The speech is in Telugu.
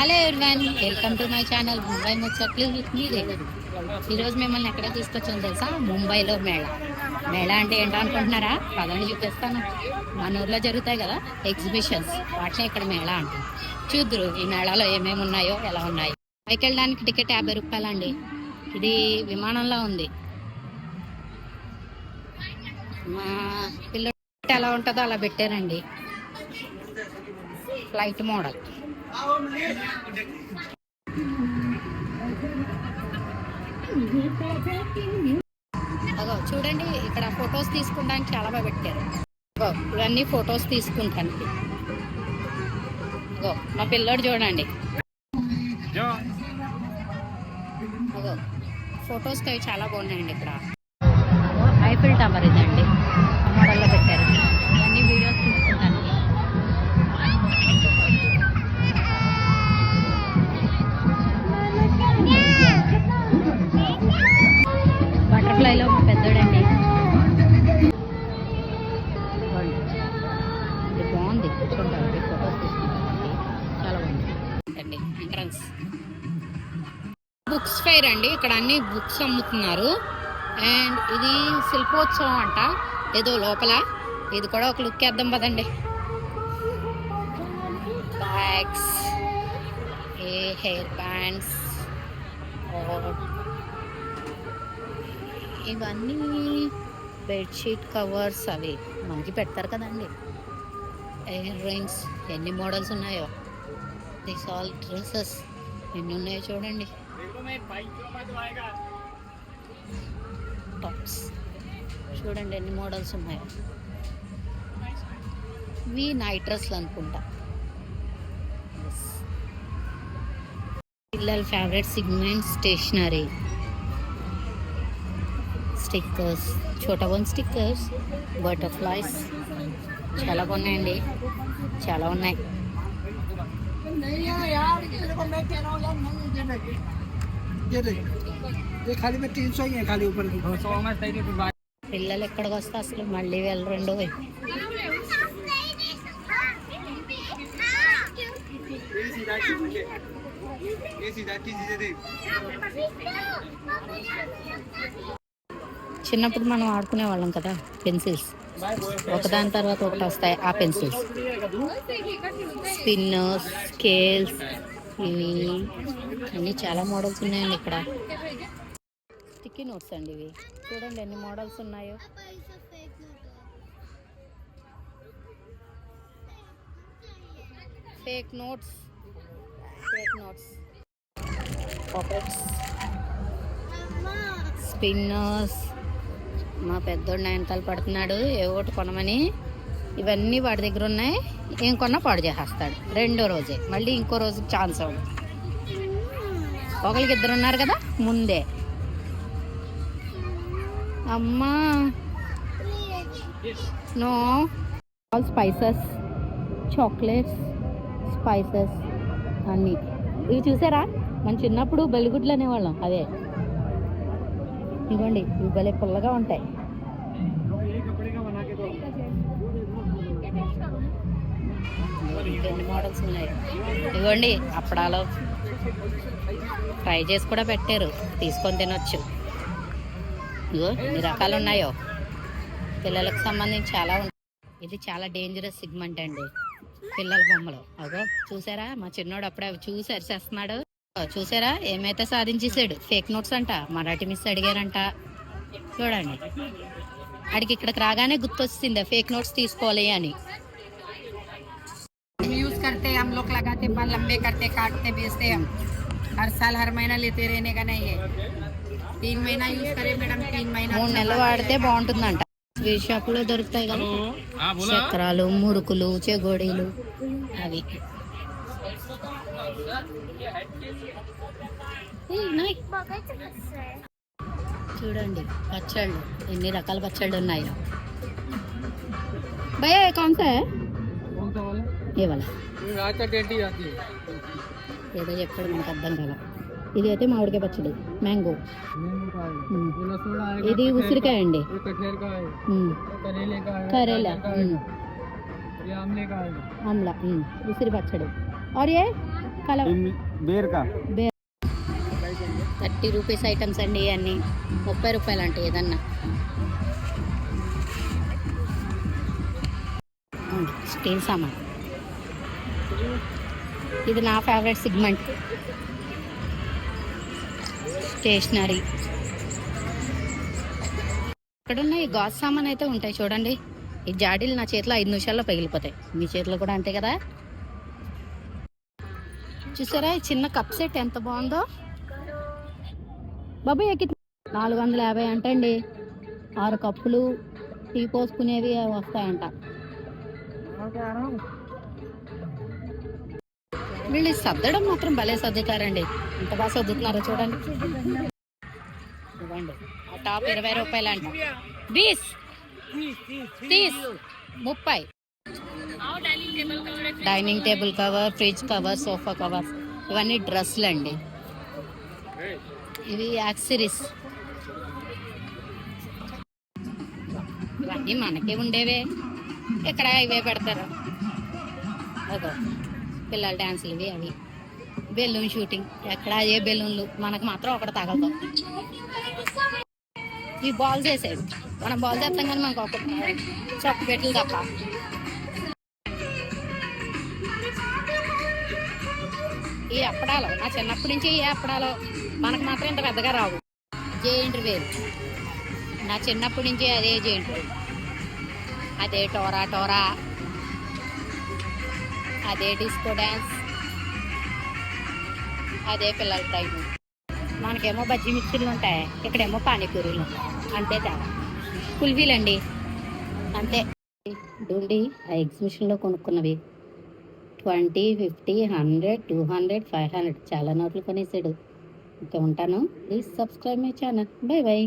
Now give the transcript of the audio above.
Hello everyone, welcome to my channel Mumbai ముచ్చట్లు విత్ మీ రేఖ. ఈరోజు మిమ్మల్ని ఎక్కడ తీసుకొచ్చాను తెలుసా? ముంబైలో మేళా అంటే ఏంటో అనుకుంటున్నారా? పదండి చూపిస్తాను. మన ఊర్లో జరుగుతాయి కదా ఎగ్జిబిషన్స్, వాటిని ఇక్కడ మేళా అంటారు. చూద్దురు ఈ మేళాలో ఏమేమి ఉన్నాయో, ఎలా ఉన్నాయి. పైకి వెళ్ళడానికి టికెట్ 50 రూపాయలండి. ఇది విమానంలో ఉంది. మా పిల్లలు ఎలా ఉంటుందో అలా పెట్టారండి. Flight model. అగో చూడండి, ఇక్కడ ఫొటోస్ తీసుకుంటానికి చాలా బాగా పెట్టారు. ఇవన్నీ ఫొటోస్ తీసుకుంటానికి. అగో మా పిల్లోడు చూడండి. అగో ఫొటోస్కి అవి చాలా బాగున్నాయండి. ఇక్కడ ఐఫిల్ టవర్ ఇదండి, మోడల్లో పెట్టారు. ఇవన్నీ వీడియోస్ తీసుకుంటానికి. బటర్ఫ్లైలో మా పెద్దోడండి. ఇది బాగుంది, చూడండి ఫొటోస్ తీసుకుంటామండి. చాలా బాగుంది అండి. ఎంట్రన్స్ బుక్స్ ఫెయిర్ అండి. ఇక్కడ అన్ని బుక్స్ అమ్ముతున్నారు. అండ్ ఇది శిల్పోత్సవం అంట ఏదో లోపల. ఇది కూడా ఒక లుక్ వేద్దాం పదండి. బ్యాగ్స్, హెయిర్ బ్యాండ్స్, ఇవన్నీ బెడ్షీట్ కవర్స్ అవి మనకి పెడతారు కదండి. ఇయర్ రింగ్స్, ఎన్ని మోడల్స్ ఉన్నాయో. దిస్ ఆల్ డ్రెస్సెస్ ఎన్ని ఉన్నాయో చూడండి. టాప్స్ చూడండి ఎన్ని మోడల్స్ ఉన్నాయో. ఇవి నైట్ డ్రెస్లు అనుకుంటా. పిల్లల ఫేవరెట్ సిగ్మెంట్ స్టేషనరీ, స్టిక్కర్స్, చోటవన్ స్టిక్కర్స్, బటర్ఫ్లైస్ చాలా బాగున్నాయండి. చాలా ఉన్నాయి. పిల్లలు ఎక్కడికి వస్తే అసలు మళ్ళీ వెళ్ళరండు. చిన్నప్పుడు మనం ఆడుకునే వాళ్ళం కదా పెన్సిల్స్, ఒకదాని తర్వాత ఒకటి వస్తాయి ఆ పెన్సిల్స్. స్పిన్నర్స్, స్కేల్స్, ఇవి అన్నీ చాలా మోడల్స్ ఉన్నాయండి. ఇక్కడ స్టిక్కీ నోట్స్ అండి. ఇవి చూడండి ఎన్ని మోడల్స్ ఉన్నాయో. Fake notes, pockets, spinners. మా పెద్దోడు వెనకాల పడుతున్నాడు ఏవో ఒకటి కొనమని. ఇవన్నీ వాడి దగ్గర ఉన్నాయి. ఏం కొన్నా పాడు చేసేస్తాడు. రెండో రోజే, మళ్ళీ ఇంకో రోజుకి ఛాన్స్ అవ్వదు. ఒకరికి 2 ఉన్నారు కదా ముందే. అమ్మా no, all spices, chocolates, spices అన్నీ. ఇవి చూసారా, మన చిన్నప్పుడు బెల్లిగుడ్లు అనేవాళ్ళం. అదే ఇవ్వండి, ఇవి భలే పుల్లగా ఉంటాయి. ఎన్ని మోడల్స్ ఉన్నాయి. ఇవ్వండి అప్పడాలు ఫ్రై చేసి కూడా పెట్టారు, తీసుకొని తినొచ్చు. ఇగో ఎన్ని రకాలు ఉన్నాయో. పిల్లలకు సంబంధించి చాలా ఉంటాయి. ఇది చాలా డేంజరస్ సిగ్మెంట్ అండి, పిల్లల బొమ్మలు. అగో చూసారా, మా చిన్నోడు అప్పుడే అవి చూసి అరిచేస్తున్నాడు. చూసారా ఏమైతే సాధించేసాడు. ఫేక్ నోట్స్ అంట, మరాఠీ మిస్ అడిగారంట. చూడండి, అడిగి ఇక్కడికి రాగానే గుర్తొచ్చింది ఫేక్ నోట్స్ తీసుకోవాలి అని. यूज करते हम लोग लगाते, बाल लंबे करते, काटते, बेचते हम हर साल हर महीना लेते रहने का नहीं है. 3 महीना यूज करे मैडम, 3 महीना 3 నెలలు వాడితే బాగుంటుందంట. స్వీట్ షాప్ లో దొరుకుతాయి కదా చక్రాలు, మురుకులు, చెగోడీలు అవి. చూడండి పచ్చళ్ళు, ఎన్ని రకాల పచ్చళ్ళు ఉన్నాయో. భయ కౌన్ సా ఏ వాళ్ళ ఏదో చెప్పాడు మనకు అర్థం కదా. ఇది అయితే మామిడికాయ పచ్చడి, మ్యాంగో. ఇది ఉసిరికాయ అండి, కరేలా, ఆమ్లా, ఉసిరి పచ్చడి. और ये కలవ बेर का 30 రూపీస్ ఐటమ్స్ అండి ఇవన్నీ 30 రూపాయలు అంటే ఏదన్నా స్టీల్ సామాన్. ఇది నా ఫేవరెట్ సిగ్మెంట్, స్టేషనరీ. ఇక్కడున్న ఈ గాజు సామాన్ అయితే ఉంటాయి చూడండి. ఈ జాడీలు నా చేతిలో 5 నిమిషాల్లో పగిలిపోతాయి. మీ చేతిలో కూడా అంతే కదా. చూసారా ఈ చిన్న కప్ సెట్ ఎంత బాగుందో బాబాయ్. 450 అంటండి. 6 కప్పులు టీ పోసుకునేవి వస్తాయంట. వీళ్ళు సర్దడం మాత్రం భలే సర్దుతారండి. ఎంత బాగా సర్దుతున్నారో చూడండి. ఇవ్వండి ఆ టాప్ 20 రూపాయలు అంట. 30. Dining table cover, fridge cover, sofa cover, ఇవన్నీ డ్రెస్సులు అండి. ఇవి యాక్సెసరీస్. ఇవన్నీ మనకే ఉండేవే, ఇక్కడ ఇవే పెడతారు. అదో పిల్లల డ్యాన్సులు ఇవి, అవి బెలూన్ షూటింగ్. ఎక్కడ ఏ బెలూన్లు, మనకు మాత్రం ఒకటి తగలదు. ఈ బాల్స్ వేసేది, మనం బాల్స్ వేస్తాం కానీ మనకు ఒక చొక్క పెట్టలు తప్ప. ఈ అప్పడాలు నా చిన్నప్పటి నుంచి ఈ అప్పడాలు మనకు మాత్రం ఇంత పెద్దగా రావు. జెయింట్ వేలు నా చిన్నప్పటి నుంచి అదే జెయింట్ వేలు, అదే టోరా, అదే డిస్కో డ్యాన్స్, అదే పిల్లల టైం. మనకేమో బజ్జీ మిక్చర్లు ఉంటాయి, ఇక్కడేమో పానీపూరీలు. అంతే తేడా. కుల్ఫీలండి అంతే. డూండి ఆ ఎగ్జిబిషన్లో కొనుక్కున్నవి 20, 50, 100, 200, 500 చాలా నోట్లు కొనేసాడు. ఇంకా ఉంటాను. Please subscribe my channel. By by.